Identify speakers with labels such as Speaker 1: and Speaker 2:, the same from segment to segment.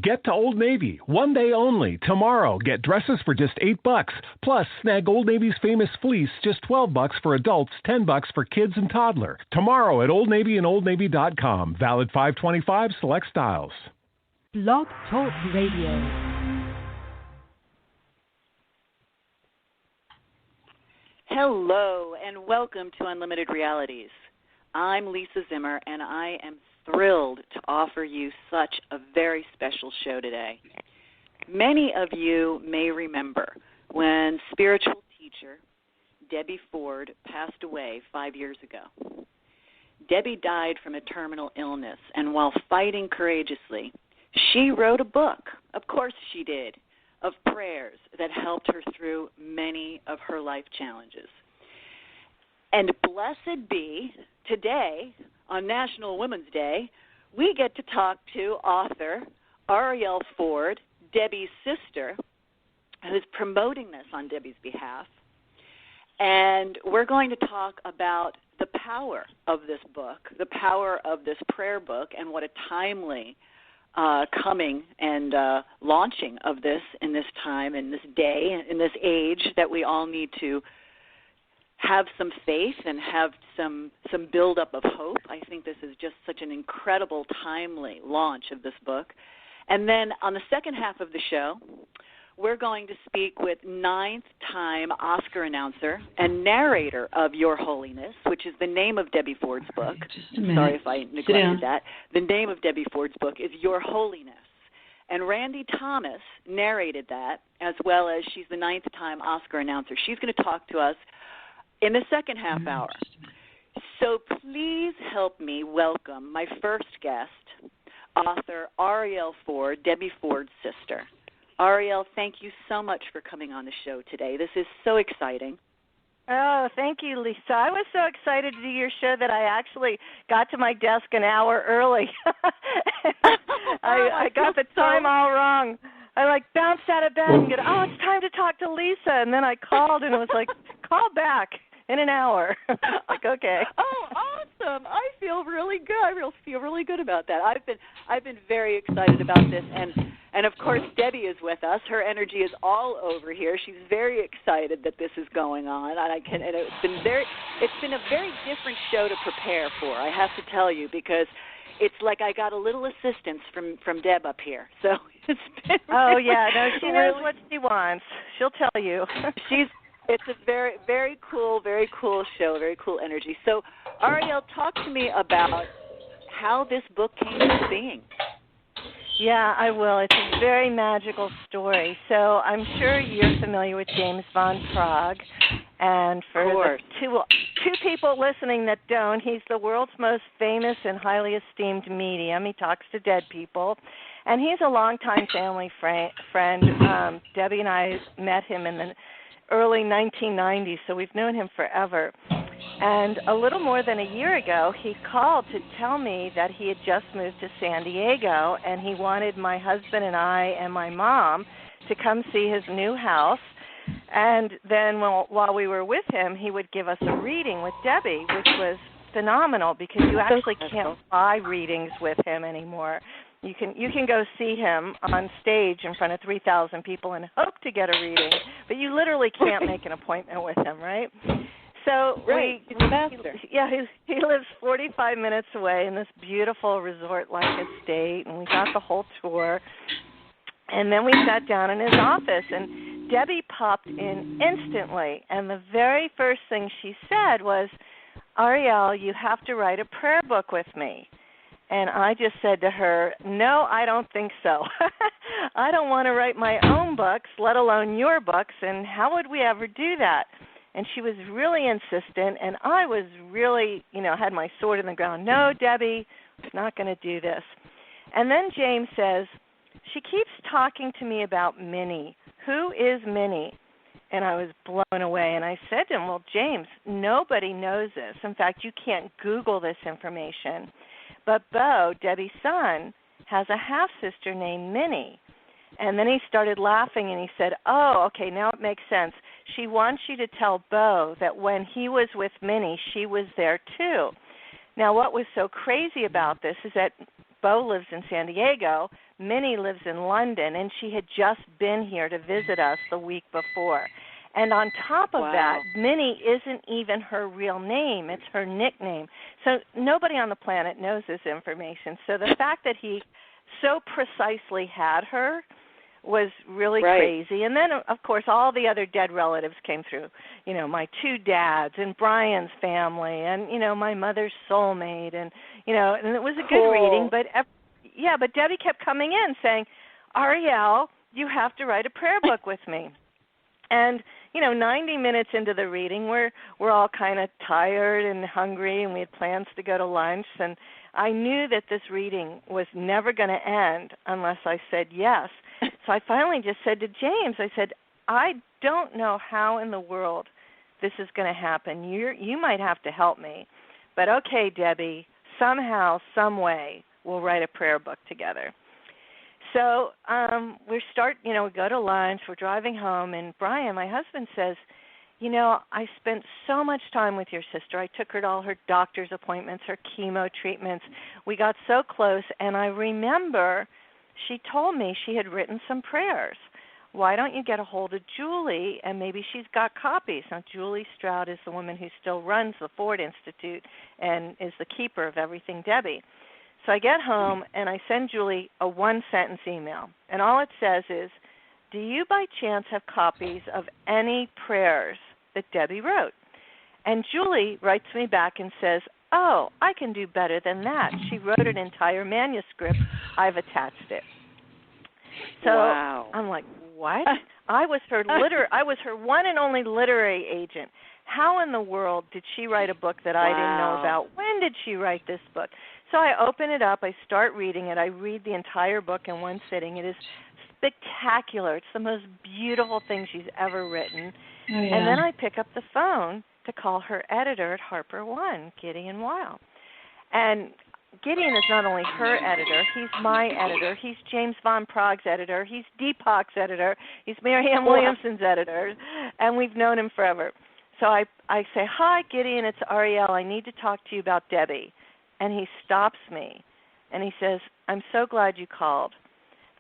Speaker 1: Get to Old Navy, one day only. Tomorrow, get dresses for just $8. Plus, snag Old Navy's famous fleece, just $12 for adults, $10 for kids and toddler. Tomorrow at Old Navy and OldNavy.com. Valid 5/25 select styles.
Speaker 2: Blog Talk Radio.
Speaker 3: Hello, and welcome to Unlimited Realities. I'm Lisa Zimmer, and I am thrilled to offer you such a very special show today. Many of you may remember when spiritual teacher Debbie Ford passed away 5 years ago. Debbie died from a terminal illness, and while fighting courageously, she wrote a book, of course she did, of prayers that helped her through many of her life challenges. And blessed be, today, on National Women's Day, we get to talk to author Arielle Ford, Debbie's sister, who's promoting this on Debbie's behalf. And we're going to talk about the power of this book, the power of this prayer book, and what a timely coming and launching of this in this time, in this day, in this age that we all need to have some faith and have some buildup of hope. I think this is just such an incredible, timely launch of this book. And then on the second half of the show, we're going to speak with ninth-time Oscar announcer and narrator of Your Holiness, which is the name of Debbie Ford's book. Sorry if I neglected that. The name of Debbie Ford's book is Your Holiness. And Randy Thomas narrated that, as well as she's the ninth-time Oscar announcer. She's going to talk to us in the second half hour. So please help me welcome my first guest, author Arielle Ford, Debbie Ford's sister. Arielle, thank you so much for coming on the show today. This is so exciting.
Speaker 4: Oh, thank you, Lisa. I was so excited to do your show that I actually got to my desk an hour early. I got the time all wrong. I bounced out of bed and go, oh, it's time to talk to Lisa. And then I called and it was like, call back in an hour. Okay.
Speaker 3: Oh, awesome. I feel really good. I feel really good about that. I've been very excited about this, and of course Debbie is with us. Her energy is all over here. She's very excited that this is going on. And it's been a very different show to prepare for, I have to tell you, because it's like I got a little assistance from Deb up here. So it's been
Speaker 4: Oh yeah, no, she knows what she wants. She'll tell you. It's a very, very cool show, very cool energy. So, Arielle, talk to me about how this book came into being. Yeah, I will. It's a very magical story. So I'm sure you're familiar with James Van Praagh. And for the two people listening that don't, he's the world's most famous and highly esteemed medium. He talks to dead people. And he's a longtime family friend. Debbie and I met him in the early 1990s, so we've known him forever. And a little more than a year ago, he called to tell me that he had just moved to San Diego, and he wanted my husband and I and my mom to come see his new house. And then while we were with him, he would give us a reading with Debbie, which was phenomenal because you actually can't buy readings with him anymore. You can go see him on stage in front of 3,000 people and hope to get a reading, but you literally can't make an appointment with him, right? So
Speaker 3: he's a master.
Speaker 4: He lives 45 minutes away in this beautiful resort-like estate, and we got the whole tour. And then we sat down in his office, and Debbie popped in instantly, and the very first thing she said was, Arielle, you have to write a prayer book with me. And I just said to her, no, I don't think so. I don't want to write my own books, let alone your books, and how would we ever do that? And she was really insistent, and I was really, had my sword in the ground. No, Debbie, I'm not going to do this. And then James says, she keeps talking to me about Minnie. Who is Minnie? And I was blown away, and I said to him, well, James, nobody knows this. In fact, you can't Google this information. But Bo, Debbie's son, has a half-sister named Minnie. And then he started laughing, and he said, oh, okay, now it makes sense. She wants you to tell Bo that when he was with Minnie, she was there too. Now, what was so crazy about this is that Bo lives in San Diego, Minnie lives in London, and she had just been here to visit us the week before. And on top of that, Minnie isn't even her real name. It's her nickname. So nobody on the planet knows this information. So the fact that he so precisely had her was really crazy. And then, of course, all the other dead relatives came through. My two dads and Brian's family and, my mother's soulmate. And, and it was a good reading. But, but Debbie kept coming in saying, Arielle, you have to write a prayer book with me. And, 90 minutes into the reading, we're all kind of tired and hungry, and we had plans to go to lunch. And I knew that this reading was never going to end unless I said yes. So I finally just said to James, I said, I don't know how in the world this is going to happen. You might have to help me. But okay, Debbie, somehow, some way, we'll write a prayer book together. So we go to lunch, we're driving home, and Brian, my husband, says, I spent so much time with your sister. I took her to all her doctor's appointments, her chemo treatments. We got so close, and I remember she told me she had written some prayers. Why don't you get a hold of Julie, and maybe she's got copies. Now, Julie Stroud is the woman who still runs the Ford Institute and is the keeper of everything Debbie. So I get home, and I send Julie a one-sentence email, and all it says is, do you by chance have copies of any prayers that Debbie wrote? And Julie writes me back and says, oh, I can do better than that. She wrote an entire manuscript. I've attached it. So I'm like, what? I was her one and only literary agent. How in the world did she write a book that I didn't know about? When did she write this book? So I open it up. I start reading it. I read the entire book in one sitting. It is spectacular. It's the most beautiful thing she's ever written. Oh, yeah. And then I pick up the phone to call her editor at Harper One, Gideon Weil. And Gideon is not only her editor, he's my editor, he's James Von Prague's editor, he's Deepak's editor, he's Marianne Williamson's editor, and we've known him forever. So I say, hi, Gideon, it's Arielle. I need to talk to you about Debbie. And he stops me, and he says, I'm so glad you called.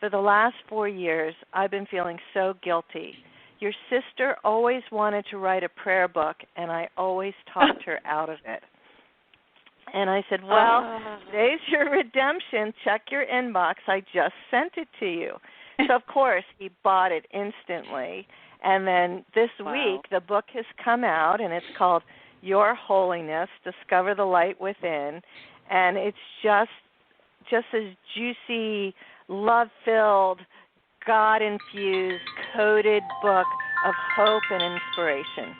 Speaker 4: For the last 4 years, I've been feeling so guilty. Your sister always wanted to write a prayer book, and I always talked her out of it. And I said, well, today's your redemption. Check your inbox. I just sent it to you. So, of course, he bought it instantly. And then this week, the book has come out, and it's called Your Holiness, Discover the Light Within. And it's just this juicy, love-filled, God-infused, coded book of hope and inspiration.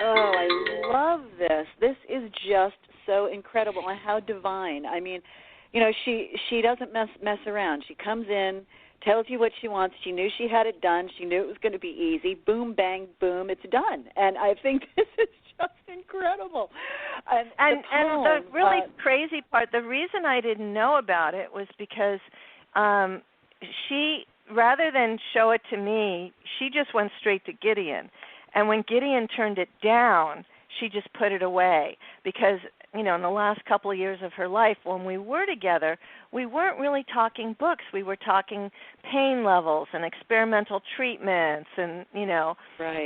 Speaker 3: Oh, I love this. This is just so incredible and how divine. I mean, she doesn't mess around. She comes in, tells you what she wants. She knew she had it done. She knew it was going to be easy. Boom, bang, boom, it's done. And I think this is just incredible. And the really crazy part, the reason I didn't know about it was because she, rather than show it to me, she just went straight to Gideon. And when Gideon turned it down, she just put it away because, in the last couple of years of her life, when we were together, we weren't really talking books. We were talking pain levels and experimental treatments and,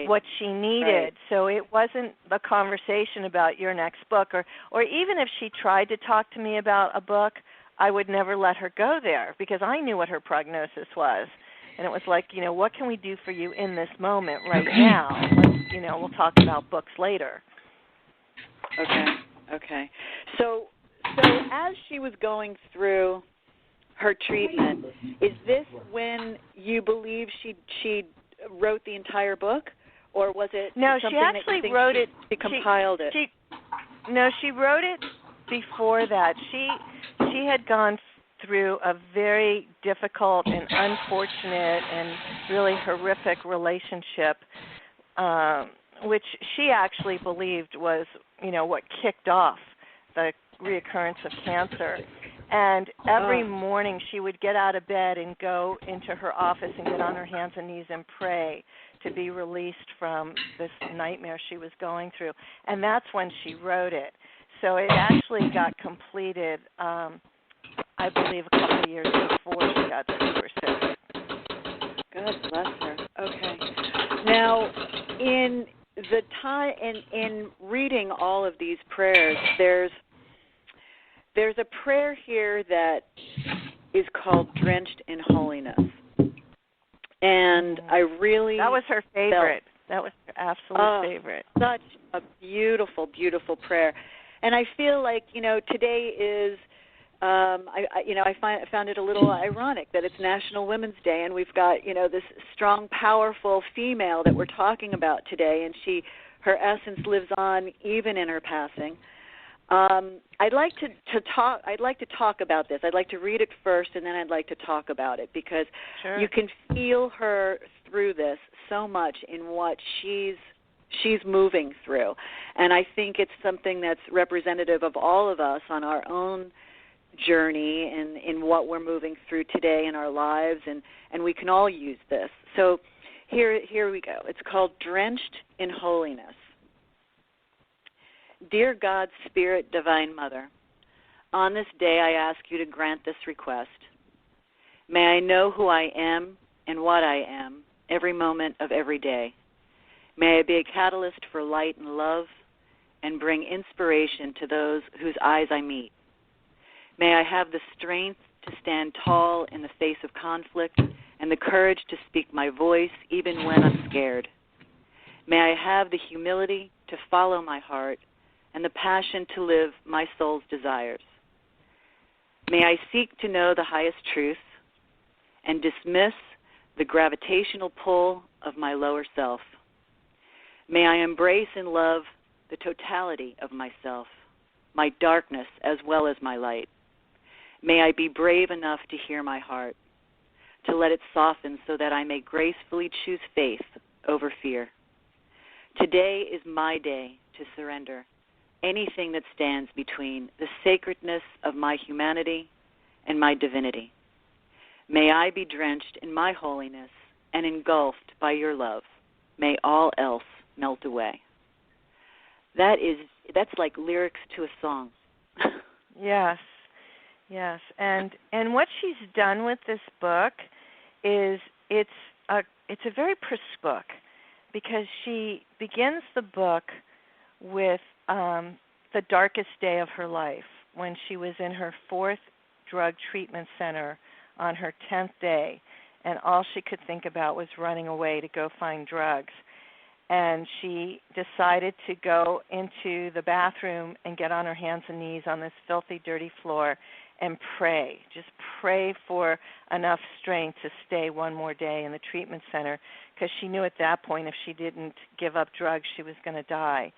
Speaker 3: what she needed. Right. So it wasn't the conversation about your next book. Or even if she tried to talk to me about a book, I would never let her go there because I knew what her prognosis was. And it was like, what can we do for you in this moment right now? Let's, we'll talk about books later. Okay. So as she was going through her treatment, is this when you believe she wrote the entire book, or was it something
Speaker 4: she actually
Speaker 3: that you
Speaker 4: wrote
Speaker 3: think
Speaker 4: it?
Speaker 3: She compiled it.
Speaker 4: She wrote it before that. She had gone through a very difficult and unfortunate and really horrific relationship, which she actually believed was, what kicked off the reoccurrence of cancer. And every morning she would get out of bed and go into her office and get on her hands and knees and pray to be released from this nightmare she was going through. And that's when she wrote it. So it actually got completed I believe, a couple of years before she got super sick.
Speaker 3: God bless her. Okay. Now, in the time in reading all of these prayers, there's a prayer here that is called "Drenched in Holiness," and I really
Speaker 4: that was her favorite. That was her absolute favorite.
Speaker 3: Such a beautiful, beautiful prayer, and I feel like today is. I found it a little ironic that it's National Women's Day, and we've got this strong, powerful female that we're talking about today, and her essence lives on even in her passing. I'd like to talk about this. I'd like to read it first, and then I'd like to talk about it because you can feel her through this so much in what she's moving through, and I think it's something that's representative of all of us on our own journey and in what we're moving through today in our lives, and we can all use this. So here we go. It's called Drenched in Holiness. Dear God, Spirit, Divine Mother, on this day I ask you to grant this request. May I know who I am and what I am every moment of every day. May I be a catalyst for light and love and bring inspiration to those whose eyes I meet. May I have the strength to stand tall in the face of conflict and the courage to speak my voice even when I'm scared. May I have the humility to follow my heart and the passion to live my soul's desires. May I seek to know the highest truth and dismiss the gravitational pull of my lower self. May I embrace and love the totality of myself, my darkness as well as my light. May I be brave enough to hear my heart, to let it soften so that I may gracefully choose faith over fear. Today is my day to surrender anything that stands between the sacredness of my humanity and my divinity. May I be drenched in my holiness and engulfed by your love. May all else melt away. That's like lyrics to a song.
Speaker 4: Yes. Yes, and what she's done with this book is it's a very precise book because she begins the book with the darkest day of her life when she was in her 4th drug treatment center on her 10th day, and all she could think about was running away to go find drugs. And she decided to go into the bathroom and get on her hands and knees on this filthy, dirty floor and pray. Just pray for enough strength to stay one more day in the treatment center because she knew at that point if she didn't give up drugs, she was going to die.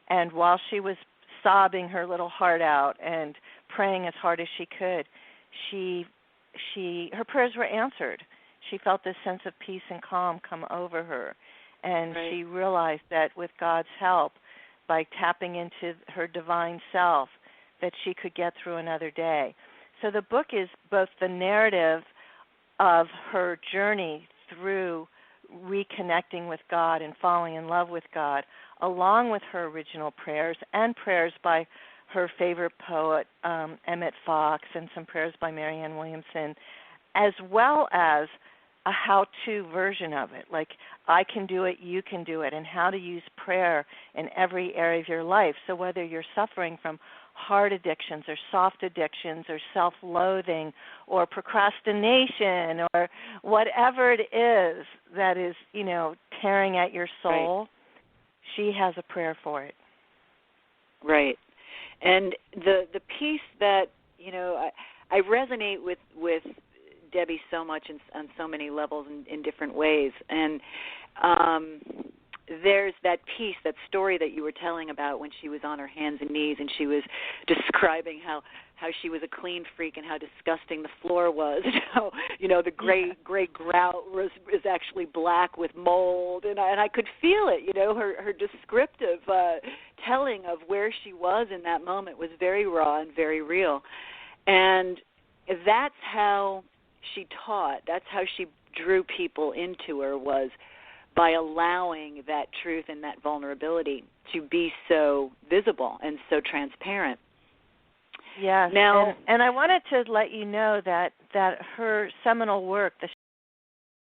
Speaker 4: And while she was sobbing her little heart out and praying as hard as she could, her prayers were answered. She felt this sense of peace and calm come over her. And she realized that with God's help, by tapping into her divine self, that she could get through another day. So the book is both the narrative of her journey through reconnecting with God and falling in love with God, along with her original prayers and prayers by her favorite poet, Emmett Fox, and some prayers by Marianne Williamson, as well as a how-to version of it, like I can do it, you can do it, and how to use prayer in every area of your life. So whether you're suffering from hard addictions or soft addictions or self-loathing or procrastination or whatever it is that is, tearing at your soul, she has a prayer for it.
Speaker 3: Right. And the piece that, I resonate with Debbie so much on so many levels in different ways. And there's that piece, that story that you were telling about when she was on her hands and knees and she was describing how she was a clean freak and how disgusting the floor was, and how, the gray grout is actually black with mold. And I could feel it, her descriptive telling of where she was in that moment was very raw and very real. And that's how she taught, that's how she drew people into her, was by allowing that truth and that vulnerability to be so visible and so transparent.
Speaker 4: Yes.
Speaker 3: Now,
Speaker 4: and I wanted to let you know that her seminal work, the